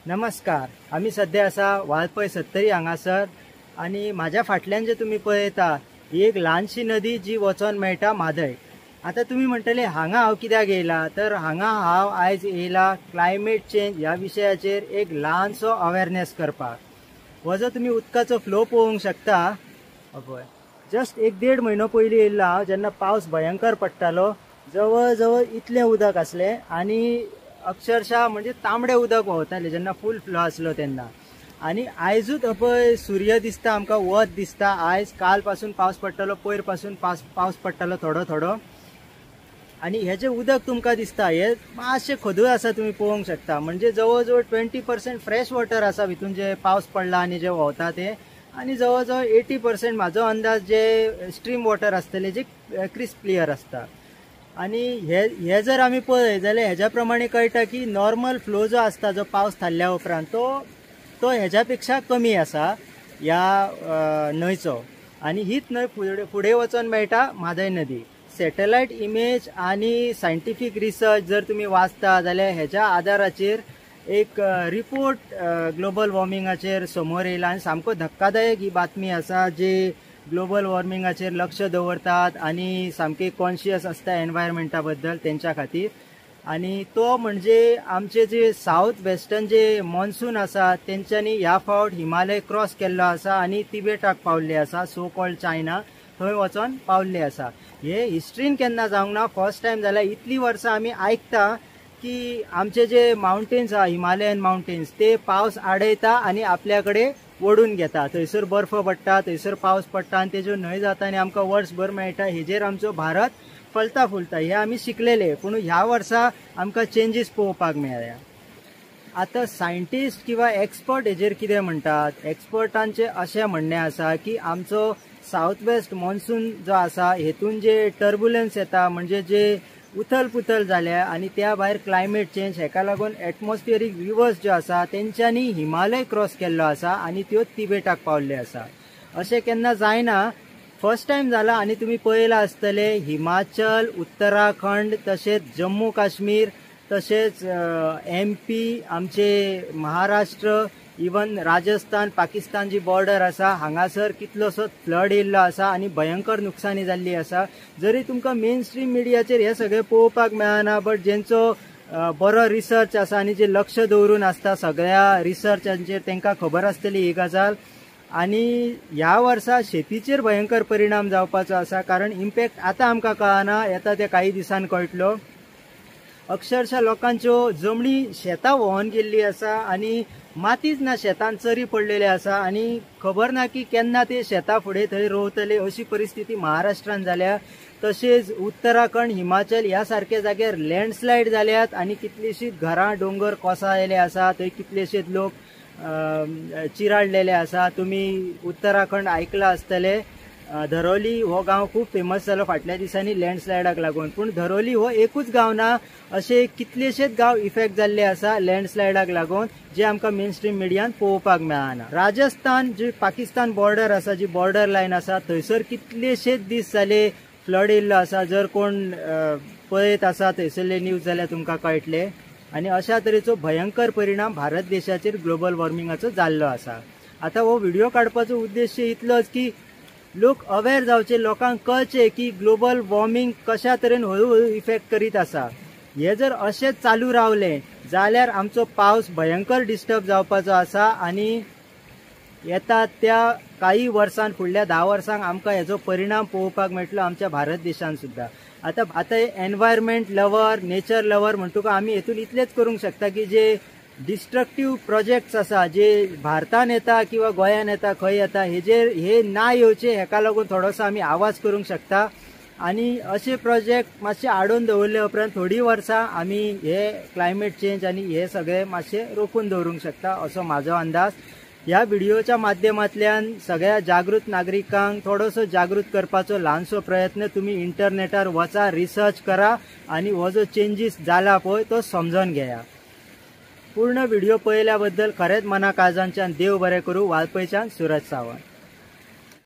नमस्कार. आम्ही सध्या असा वाळपय 70 हांगासर आणि माझ्या फाटल्यान जे तुम्ही पळयता ही एक ल्हानशी नदी जी वचोन मेळटा म्हादय. आता तुम्ही म्हणटले हांगा हांव कित्याक येयला, तर हांगा हांव आयज येयला क्लायमेट चेंज ह्या विशयाचेर एक ल्हानसो अवेअरनेस करपाक. हो जो तुम्ही उदकाचो फ्लो पळोवंक शकता, पळय जस्ट 1-1.5 म्हयनो पयलीं येयल्लो हांव, जेन्ना पावस भयंकर पडटालो. जवळ जवळ इतलें उदक आसलें आणि अक्षरशः म्हणजे तांबडे उदक व्हांवतालें जेन्ना फूल फ्लो आसलो तेन्ना. आणि आयजूच पळय सूर्य दिसता, आमकां वत दिसता. आयज काल पासून पावस पडटालो, पयर पासून पावस पडटालो थोडो थोडो. आणि हे जे उदक तुमकां दिसता हे मातशें खदूळ आसा, तुम्ही पळोवंक शकता. म्हणजे जवळ जवळ 20% फ्रेश वॉटर आसा भितून जे पावस पडला आणि जे व्हांवता ते. आणि जवळ जवळ 80% म्हाजो अंदाज जे स्ट्रीम वॉटर आसतले जे क्रिस्प क्लियर आसता. आणि हे जर आमी पळय जाल्यार हेज्या प्रमाणे कळटा की नॉर्मल फ्लो जो आसता जो पावस थारल्या उपरांत तो हेज्या पेक्षा कमी आसा ह्या न्हंयचो. आणि हीच न्हंय फुडें वचोन मेळटा म्हादय नदी. सॅटेलायट इमेज आणि सायंटिफीक रिसर्च जर तुम्ही वाचता जाल्यार हेज्या आदाराचेर एक रिपोर्ट ग्लोबल वॉर्मिंगाचेर समोर येयला. आणि सामको धक्कादायक ही बातमी आसा जे ग्लोबल वॉर्मिंगाचेर लक्ष दवरतात आणि सामके कॉन्शियस आसता एनवायरमेंटा बद्दल तेंच्या खातीर. आणि तो म्हणजे आमचे जे साऊथ वेस्टर्न जे मॉन्सून आसा तेंच्यांनी ह्या फावट हिमालय क्रॉस केल्लो आसा आणि तिबेटाक पावल्ले आसा, सो कॉल्ड चायना, थंय वचोन पावल्ले आसा. हे हिस्ट्रीन केन्ना जावंक ना, फर्स्ट टायम जाल्यार. इतली वर्सां आमी आयकता की आमचे जे माउंटेन्स आहा, हिमालयन माउंटेन्स, ते पावस आडयता आणि आपल्याकडे ओडून घेता. थंयसर बर्फ पडटा, थंयसर पावस पडटा आणि तेज्यो न्हंय जाता आणि आमकां वर्सभर मेळटा. हेजेर आमचो भारत फलता फुलता हे आमी शिकलेले. पूण ह्या वर्सा आमकां चेंजीस पळोवपाक मेळ्ळ्या. आता सायंटिस्ट किंवा एक्सपर्ट हेजेर कितें म्हणटात, एक्सपर्टांचे अशें म्हणणें आसा की आमचो साऊथ वेस्ट मॉन्सून जो आसा हेतून जे टर्ब्युलन्स येता, म्हणजे जे उथल पुथल जाल्या आणि त्या भायर क्लायमेट चेंज, हेका लागून एटमॉस्फियरीक रिवर्स ज्यो आसा तेंच्यांनी हिमालय क्रॉस केल्लो आसा आणि त्यो तिबेटाक पावल्ले आसा. अशें केन्ना जायना, फर्स्ट टायम जाला. आणि तुम्ही पळयलां आसतले हिमाचल, उत्तराखंड, तशेंच जम्मू काश्मीर, तशेंच MP, आमचे महाराष्ट्र, इवन राजस्थान, पाकिस्तान जी बॉर्डर आसा हांगासर कितलोसो फ्लड येयल्लो आसा आणि भयंकर नुकसानी जाल्ली आसा. जरी तुमकां मेन स्ट्रीम मिडियाचेर हे सगळे पळोवपाक मेळना, बट जेंचो बरो रिसर्च आसा आणि जे लक्ष दवरून आसता सगळ्या रिसर्चांचेर तेंकां खबर आसतली ही गजाल. आणि ह्या वर्सा शेतीचेर भयंकर परिणाम जावपाचो आसा, कारण इम्पॅक्ट आतां आमकां कळना, येता त्या काही दिसान कळटलो. अक्षरशः लोकांच्यो जमणी शेतां व्हांवन गेल्ली आसा आणि मातीच ना, शेतान चरी पडलेले आसा आणि खबर ना की केन्ना ते शेतां फुडें थंय रोवतले, अशी परिस्थिती महाराष्ट्रान जाल्या. तशेंच उत्तराखंड, हिमाचल ह्या सारक्या जाग्यार लँडस्लायड जाल्यात आणि कितलीशींच घरां डोंगर कोसळ्ळेले आसा. थंय कितलेशेच लोक चिराडलेले आसा. तुम्ही उत्तराखंड आयकलां आसतले. धरोली हो गांव खूब फेमस जालो फाटल्या दिसांनी लँडस्लायडाक लागून. पूण धरोली हो एकूच गांव ना, असे कितलेशेच गांव इफेक्ट जाल्ले आसा लँडस्लायडाक लागून, जे आमकां मेन स्ट्रीम मिडियान पळोवपाक मेळना. राजस्थान जी पाकिस्तान बॉर्डर आसा, जी बॉर्डर लायन आसा, थंयसर कितलेशेच दीस जाले फ्लड येयल्लो आसा. जर कोण पळयत आसा थंयसरले न्यूज जाल्यार तुमकां कळटले. आणि अशा तरेचो भयंकर परिणाम भारत देशाचेर ग्लोबल वॉर्मिंगाचो जाल्लो आसा. आता हो व्हिडिओ काडपाचो उद्देश इतलोच की लोक अवेअर जावचे, लोकांक कळचे की ग्लोबल वॉर्मिंग कशा तरेन हळूहळू इफेक्ट करीत आसा. हे जर अशेंच चालू रावले जाल्यार आमचो पावस भयंकर डिस्टर्ब जावपाचो आसा आणि येता त्या काही वर्सां, फुडल्या 10 वर्सांक आमकां हेजो परिणाम पळोवपाक मेळटलो आमच्या भारत देशान सुद्धा. आता एनवायरमेंट लवर, नेचर लवर म्हणटुका आमी हेतून इतलेच करूंक शकता की जे डिस्ट्रक्टिव्ह प्रोजेक्ट्स आसा जे भारतान येता किंवा गोंयान येता, खंय येता, हे ना येवचे, हेका लागून थोडोसो आमी आवाज करूंक शकता. आणि असे प्रोजेक्ट मातशे आडोवन दवरले उपरांत थोडी वर्सां आमी हे क्लायमेट चेंज आणि हे सगळे मातशे रोखून दवरूंक शकता, असो म्हाजो अंदाज. ह्या व्हिडिओच्या माध्यमांतल्यान सगळ्या जागृत नागरिकांक थोडोसो जागृत करपाचो ल्हानसो प्रयत्न. तुम्ही इंटरनेटार वचा, रिसर्च करा आणि हो जो चेंजीस जाला पळय तो समजून घेया. पूर्ण व्हिडिओ पळयल्या बद्दल खरेंच मना काळजांच्यान देव बरें करूं. वाळपयच्यान सूरज सावंत.